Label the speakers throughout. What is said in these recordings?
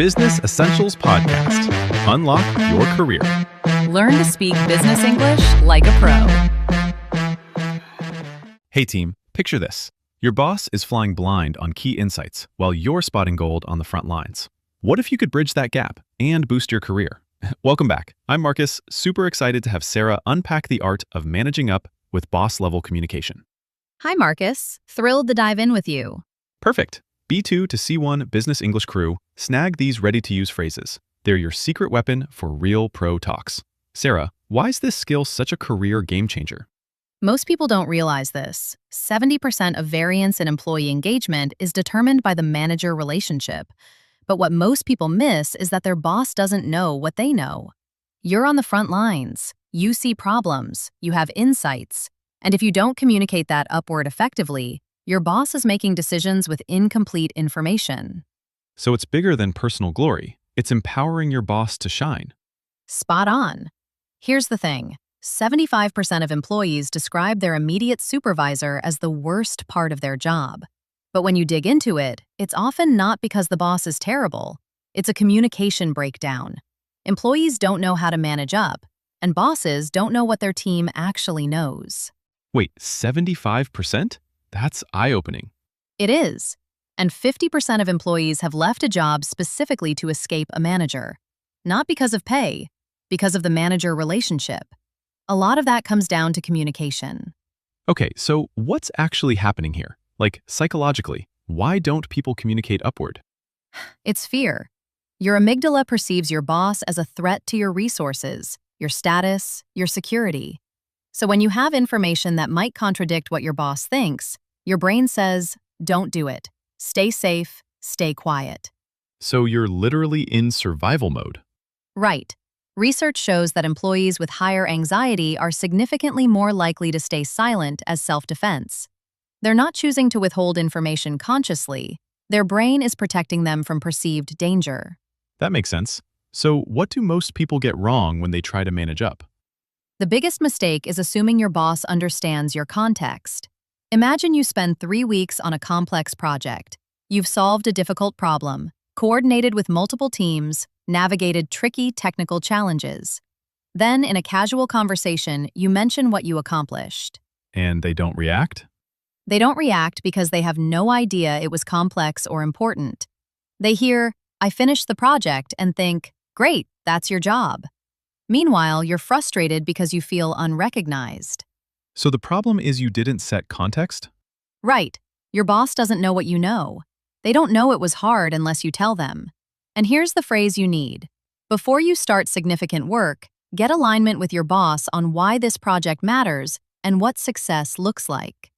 Speaker 1: Business Essentials Podcast. Unlock your career.
Speaker 2: Learn to speak business English like a pro.
Speaker 1: Hey team, picture this. Your boss is flying blind on key insights while you're spotting gold on the front lines. What if you could bridge that gap and boost your career? Welcome back. I'm Marcus, super excited to have Sarah unpack the art of managing up with boss-level communication.
Speaker 2: Hi, Marcus. Thrilled to dive in with you.
Speaker 1: Perfect. B2 to C1 Business English crew, snag these ready-to-use phrases. They're your secret weapon for real pro talks. Sarah, why is this skill such a career game changer?
Speaker 2: Most people don't realize this. 70% of variance in employee engagement is determined by the manager relationship. But what most people miss is that their boss doesn't know what they know. You're on the front lines. You see problems. You have insights. And if you don't communicate that upward effectively, your boss is making decisions with incomplete information.
Speaker 1: So it's bigger than personal glory. It's empowering your boss to shine.
Speaker 2: Spot on. Here's the thing. 75% of employees describe their immediate supervisor as the worst part of their job. But when you dig into it, it's often not because the boss is terrible. It's a communication breakdown. Employees don't know how to manage up, and bosses don't know what their team actually knows.
Speaker 1: Wait, 75%? That's eye-opening.
Speaker 2: It is. And 50% of employees have left a job specifically to escape a manager. Not because of pay, because of the manager relationship. A lot of that comes down to communication.
Speaker 1: Okay, so what's actually happening here? Like, psychologically, why don't people communicate upward?
Speaker 2: It's fear. Your amygdala perceives your boss as a threat to your resources, your status, your security. So when you have information that might contradict what your boss thinks, your brain says, don't do it. Stay safe, stay quiet.
Speaker 1: So you're literally in survival mode.
Speaker 2: Right. Research shows that employees with higher anxiety are significantly more likely to stay silent as self-defense. They're not choosing to withhold information consciously. Their brain is protecting them from perceived danger.
Speaker 1: That makes sense. So what do most people get wrong when they try to manage up?
Speaker 2: The biggest mistake is assuming your boss understands your context. Imagine you spend 3 weeks on a complex project. You've solved a difficult problem, coordinated with multiple teams, navigated tricky technical challenges. Then, in a casual conversation, you mention what you accomplished.
Speaker 1: And they don't react?
Speaker 2: They don't react because they have no idea it was complex or important. They hear, I finished the project, and think, great, that's your job. Meanwhile, you're frustrated because you feel unrecognized.
Speaker 1: So the problem is you didn't set context?
Speaker 2: Right. Your boss doesn't know what you know. They don't know it was hard unless you tell them. And here's the phrase you need. Before you start significant work, get alignment with your boss on why this project matters and what success looks like.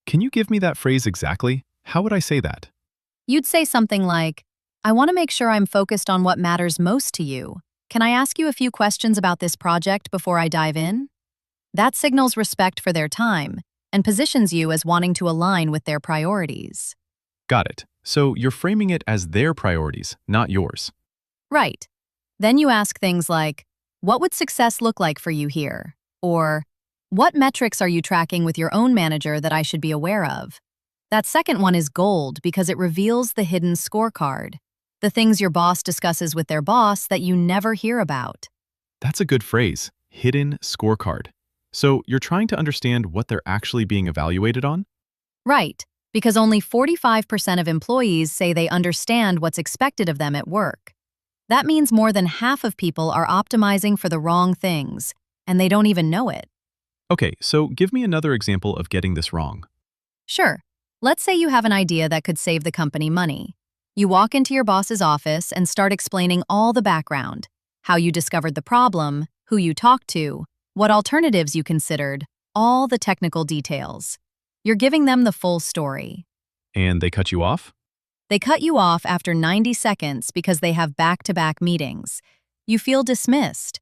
Speaker 1: Can you give me that phrase exactly? How would I say that?
Speaker 2: You'd say something like, I want to make sure I'm focused on what matters most to you. Can I ask you a few questions about this project before I dive in? That signals respect for their time and positions you as wanting to align with their priorities.
Speaker 1: Got it. So you're framing it as their priorities, not yours.
Speaker 2: Right. Then you ask things like, what would success look like for you here? Or, what metrics are you tracking with your own manager that I should be aware of? That second one is gold because it reveals the hidden scorecard. The things your boss discusses with their boss that you never hear about.
Speaker 1: That's a good phrase, hidden scorecard. So you're trying to understand what they're actually being evaluated on?
Speaker 2: Right, because only 45% of employees say they understand what's expected of them at work. That means more than half of people are optimizing for the wrong things, and they don't even know it.
Speaker 1: Okay, so give me another example of getting this wrong.
Speaker 2: Sure. Let's say you have an idea that could save the company money. You walk into your boss's office and start explaining all the background, how you discovered the problem, who you talked to, what alternatives you considered, all the technical details. You're giving them the full story.
Speaker 1: And they cut you off?
Speaker 2: They cut you off after 90 seconds because they have back-to-back meetings. You feel dismissed.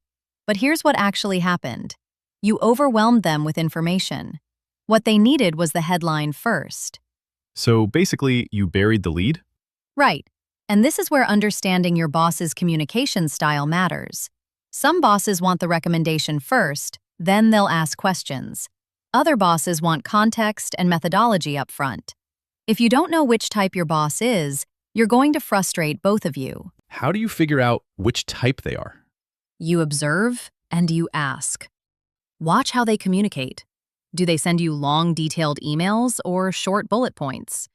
Speaker 2: But here's what actually happened. You overwhelmed them with information. What they needed was the headline first.
Speaker 1: So basically, you buried the lead?
Speaker 2: Right. And this is where understanding your boss's communication style matters. Some bosses want the recommendation first, then they'll ask questions. Other bosses want context and methodology up front. If you don't know which type your boss is, you're going to frustrate both of you.
Speaker 1: How do you figure out which type they are?
Speaker 2: You observe and you ask. Watch how they communicate. Do they send you long, detailed emails or short bullet points?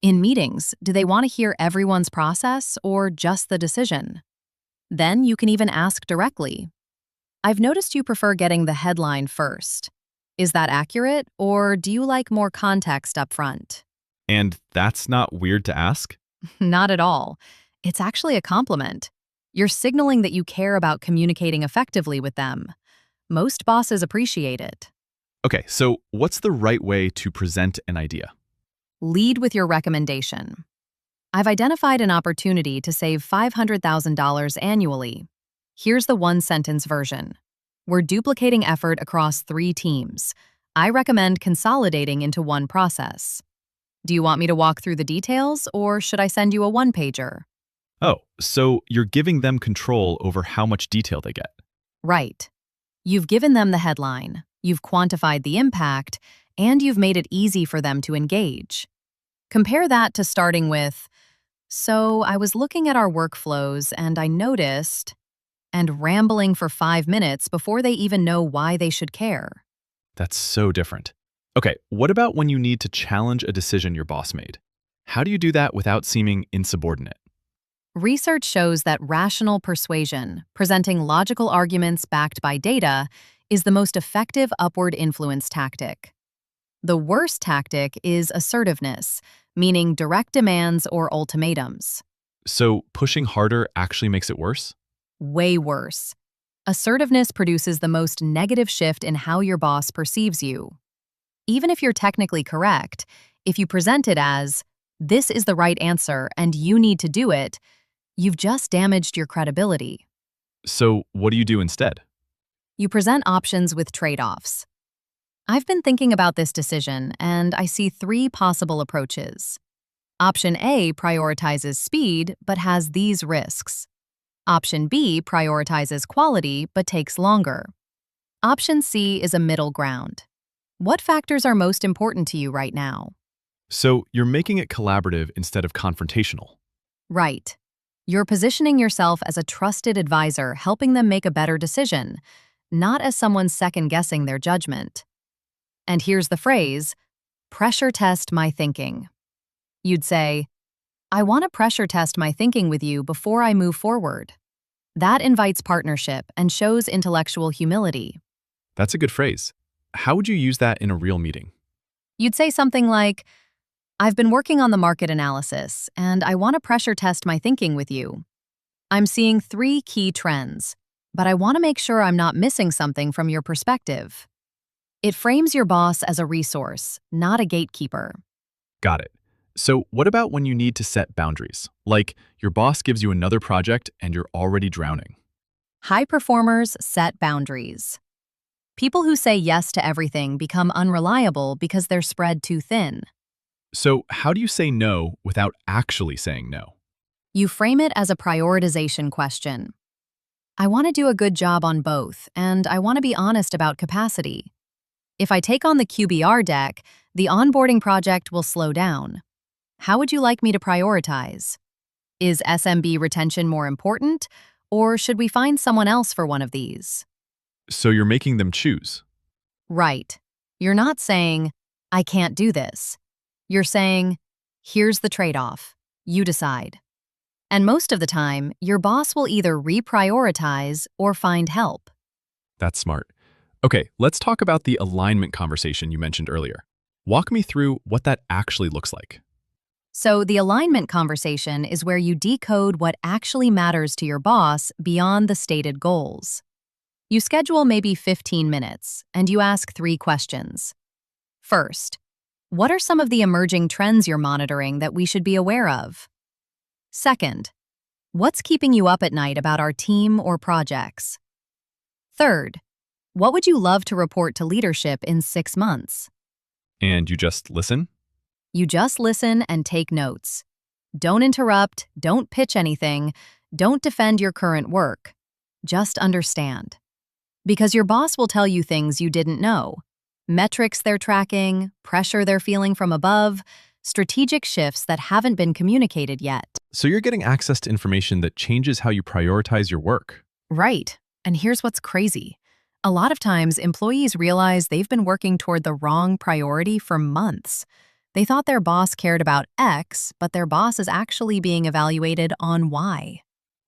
Speaker 2: In meetings, do they want to hear everyone's process or just the decision? Then you can even ask directly. I've noticed you prefer getting the headline first. Is that accurate, or do you like more context up front?
Speaker 1: And that's not weird to ask?
Speaker 2: Not at all. It's actually a compliment. You're signaling that you care about communicating effectively with them. Most bosses appreciate it.
Speaker 1: Okay, so what's the right way to present an idea?
Speaker 2: Lead with your recommendation. I've identified an opportunity to save $500,000 annually. Here's the one-sentence version. We're duplicating effort across 3 teams. I recommend consolidating into one process. Do you want me to walk through the details, or should I send you a one-pager?
Speaker 1: Oh, so you're giving them control over how much detail they get.
Speaker 2: Right. You've given them the headline, you've quantified the impact, and you've made it easy for them to engage. Compare that to starting with, "So I was looking at our workflows and I noticed," and rambling for 5 minutes before they even know why they should care.
Speaker 1: That's so different. Okay, what about when you need to challenge a decision your boss made? How do you do that without seeming insubordinate?
Speaker 2: Research shows that rational persuasion, presenting logical arguments backed by data, is the most effective upward influence tactic. The worst tactic is assertiveness, meaning direct demands or ultimatums.
Speaker 1: So pushing harder actually makes it worse?
Speaker 2: Way worse. Assertiveness produces the most negative shift in how your boss perceives you. Even if you're technically correct, if you present it as, "This is the right answer and you need to do it," you've just damaged your credibility.
Speaker 1: So what do you do instead?
Speaker 2: You present options with trade-offs. I've been thinking about this decision, and I see 3 possible approaches. Option A prioritizes speed, but has these risks. Option B prioritizes quality, but takes longer. Option C is a middle ground. What factors are most important to you right now?
Speaker 1: So you're making it collaborative instead of confrontational.
Speaker 2: Right. You're positioning yourself as a trusted advisor, helping them make a better decision, not as someone second-guessing their judgment. And here's the phrase, pressure test my thinking. You'd say, "I want to pressure test my thinking with you before I move forward." That invites partnership and shows intellectual humility.
Speaker 1: That's a good phrase. How would you use that in a real meeting?
Speaker 2: You'd say something like, "I've been working on the market analysis, and I want to pressure test my thinking with you. I'm seeing 3 key trends, but I want to make sure I'm not missing something from your perspective." It frames your boss as a resource, not a gatekeeper.
Speaker 1: Got it. So what about when you need to set boundaries? Like your boss gives you another project and you're already drowning.
Speaker 2: High performers set boundaries. People who say yes to everything become unreliable because they're spread too thin.
Speaker 1: So how do you say no without actually saying no?
Speaker 2: You frame it as a prioritization question. I want to do a good job on both, and I want to be honest about capacity. If I take on the QBR deck, the onboarding project will slow down. How would you like me to prioritize? Is SMB retention more important, or should we find someone else for one of these?
Speaker 1: So you're making them choose.
Speaker 2: Right. You're not saying, "I can't do this." You're saying, "Here's the trade-off. You decide." And most of the time, your boss will either reprioritize or find help.
Speaker 1: That's smart. Okay, let's talk about the alignment conversation you mentioned earlier. Walk me through what that actually looks like.
Speaker 2: So the alignment conversation is where you decode what actually matters to your boss beyond the stated goals. You schedule maybe 15 minutes, and you ask 3 questions. First, what are some of the emerging trends you're monitoring that we should be aware of? Second, what's keeping you up at night about our team or projects? Third, what would you love to report to leadership in 6 months?
Speaker 1: And you just listen?
Speaker 2: You just listen and take notes. Don't interrupt, don't pitch anything, don't defend your current work. Just understand. Because your boss will tell you things you didn't know. Metrics they're tracking, pressure they're feeling from above, strategic shifts that haven't been communicated yet.
Speaker 1: So you're getting access to information that changes how you prioritize your work.
Speaker 2: Right. And here's what's crazy. A lot of times, employees realize they've been working toward the wrong priority for months. They thought their boss cared about X, but their boss is actually being evaluated on Y.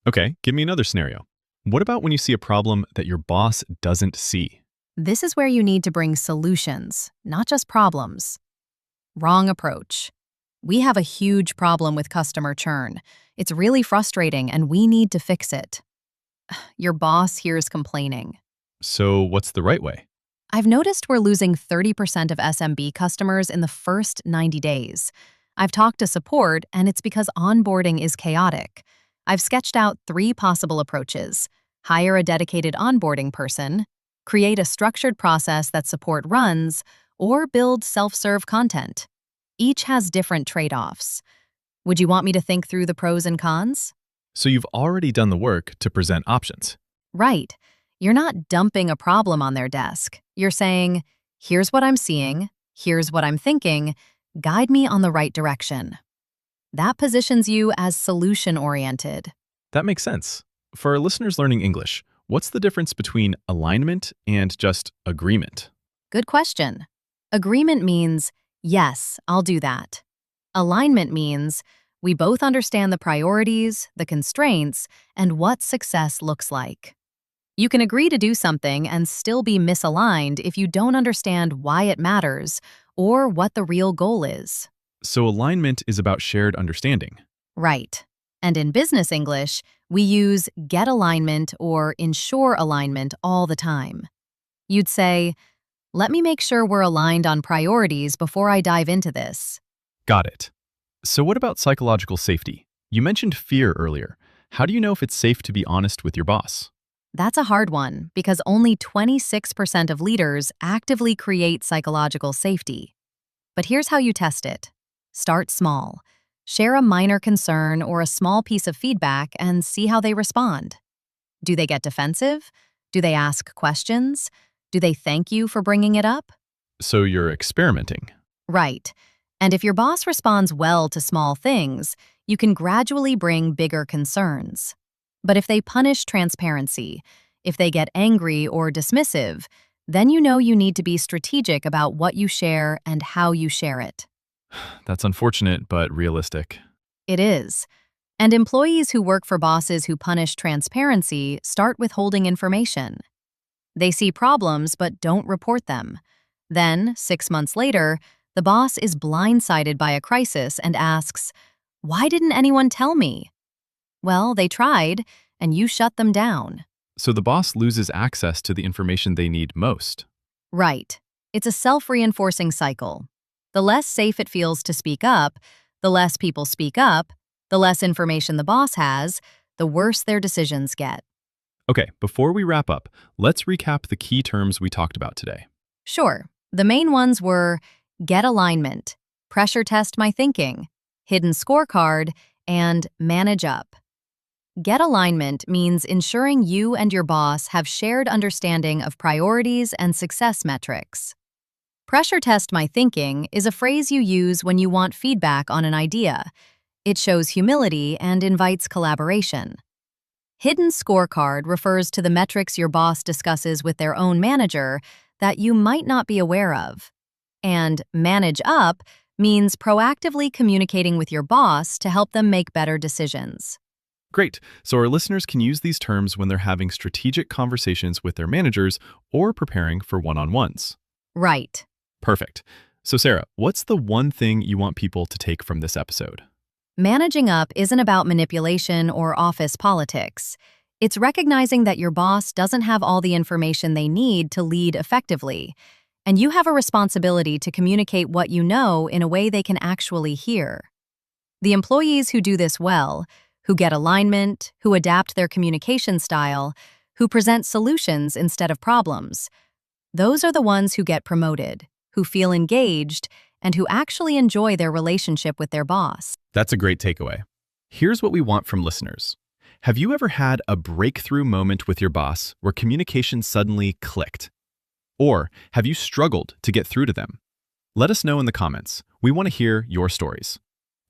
Speaker 1: Okay, give me another scenario. What about when you see a problem that your boss doesn't see?
Speaker 2: This is where you need to bring solutions, not just problems. Wrong approach. We have a huge problem with customer churn. It's really frustrating and we need to fix it. Your boss hears complaining.
Speaker 1: So what's the right way?
Speaker 2: I've noticed we're losing 30% of SMB customers in the first 90 days. I've talked to support, and it's because onboarding is chaotic. I've sketched out 3 possible approaches: hire a dedicated onboarding person, create a structured process that support runs, or build self-serve content. Each has different trade-offs. Would you want me to think through the pros and cons?
Speaker 1: So you've already done the work to present options.
Speaker 2: Right. You're not dumping a problem on their desk. You're saying, here's what I'm seeing, here's what I'm thinking, guide me on the right direction. That positions you as solution-oriented.
Speaker 1: That makes sense. For our listeners learning English, what's the difference between alignment and just agreement?
Speaker 2: Good question. Agreement means, yes, I'll do that. Alignment means, we both understand the priorities, the constraints, and what success looks like. You can agree to do something and still be misaligned if you don't understand why it matters or what the real goal is.
Speaker 1: So alignment is about shared understanding.
Speaker 2: Right. And in business English, we use get alignment or ensure alignment all the time. You'd say, let me make sure we're aligned on priorities before I dive into this.
Speaker 1: Got it. So what about psychological safety? You mentioned fear earlier. How do you know if it's safe to be honest with your boss?
Speaker 2: That's a hard one because only 26% of leaders actively create psychological safety. But here's how you test it. Start small. Share a minor concern or a small piece of feedback and see how they respond. Do they get defensive? Do they ask questions? Do they thank you for bringing it up?
Speaker 1: So you're experimenting.
Speaker 2: Right. And if your boss responds well to small things, you can gradually bring bigger concerns. But if they punish transparency, if they get angry or dismissive, then you know you need to be strategic about what you share and how you share it.
Speaker 1: That's unfortunate, but realistic.
Speaker 2: It is. And employees who work for bosses who punish transparency start withholding information. They see problems but don't report them. Then, 6 months later, the boss is blindsided by a crisis and asks, "Why didn't anyone tell me?" Well, they tried, and you shut them down.
Speaker 1: So the boss loses access to the information they need most.
Speaker 2: Right. It's a self-reinforcing cycle. The less safe it feels to speak up, the less people speak up, the less information the boss has, the worse their decisions get.
Speaker 1: Okay, before we wrap up, let's recap the key terms we talked about today.
Speaker 2: Sure, the main ones were get alignment, pressure test my thinking, hidden scorecard, and manage up. Get alignment means ensuring you and your boss have shared understanding of priorities and success metrics. Pressure test my thinking is a phrase you use when you want feedback on an idea. It shows humility and invites collaboration. Hidden scorecard refers to the metrics your boss discusses with their own manager that you might not be aware of. And manage up means proactively communicating with your boss to help them make better decisions.
Speaker 1: Great. So our listeners can use these terms when they're having strategic conversations with their managers or preparing for one-on-ones.
Speaker 2: Right.
Speaker 1: Perfect. So Sarah, what's the one thing you want people to take from this episode?
Speaker 2: Managing up isn't about manipulation or office politics. It's recognizing that your boss doesn't have all the information they need to lead effectively, and you have a responsibility to communicate what you know in a way they can actually hear. The employees who do this well, who get alignment, who adapt their communication style, who present solutions instead of problems, those are the ones who get promoted, who feel engaged, and who actually enjoy their relationship with their boss.
Speaker 1: That's a great takeaway. Here's what we want from listeners. Have you ever had a breakthrough moment with your boss where communication suddenly clicked? Or have you struggled to get through to them? Let us know in the comments. We want to hear your stories.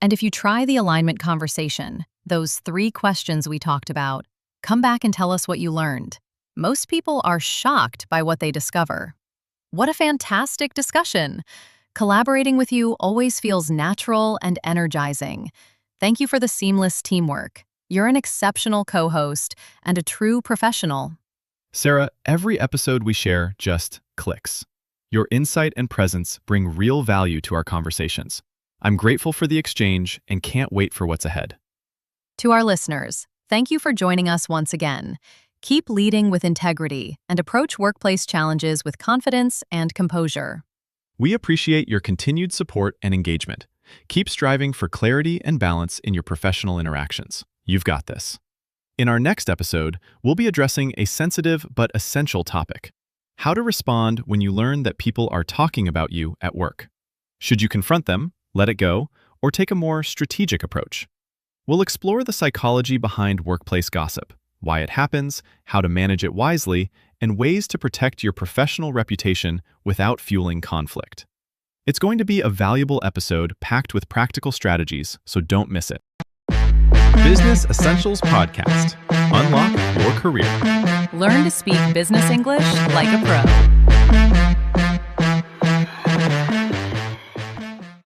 Speaker 2: And if you try the alignment conversation, those 3 questions we talked about, come back and tell us what you learned. Most people are shocked by what they discover. What a fantastic discussion! Collaborating with you always feels natural and energizing. Thank you for the seamless teamwork. You're an exceptional co-host and a true professional.
Speaker 1: Sarah, every episode we share just clicks. Your insight and presence bring real value to our conversations. I'm grateful for the exchange and can't wait for what's ahead.
Speaker 2: To our listeners, thank you for joining us once again. Keep leading with integrity and approach workplace challenges with confidence and composure.
Speaker 1: We appreciate your continued support and engagement. Keep striving for clarity and balance in your professional interactions. You've got this. In our next episode, we'll be addressing a sensitive but essential topic: how to respond when you learn that people are talking about you at work. Should you confront them, let it go, or take a more strategic approach? We'll explore the psychology behind workplace gossip, why it happens, how to manage it wisely, and ways to protect your professional reputation without fueling conflict. It's going to be a valuable episode packed with practical strategies, so don't miss it. Business Essentials Podcast. Unlock your career.
Speaker 2: Learn to speak business English like a pro.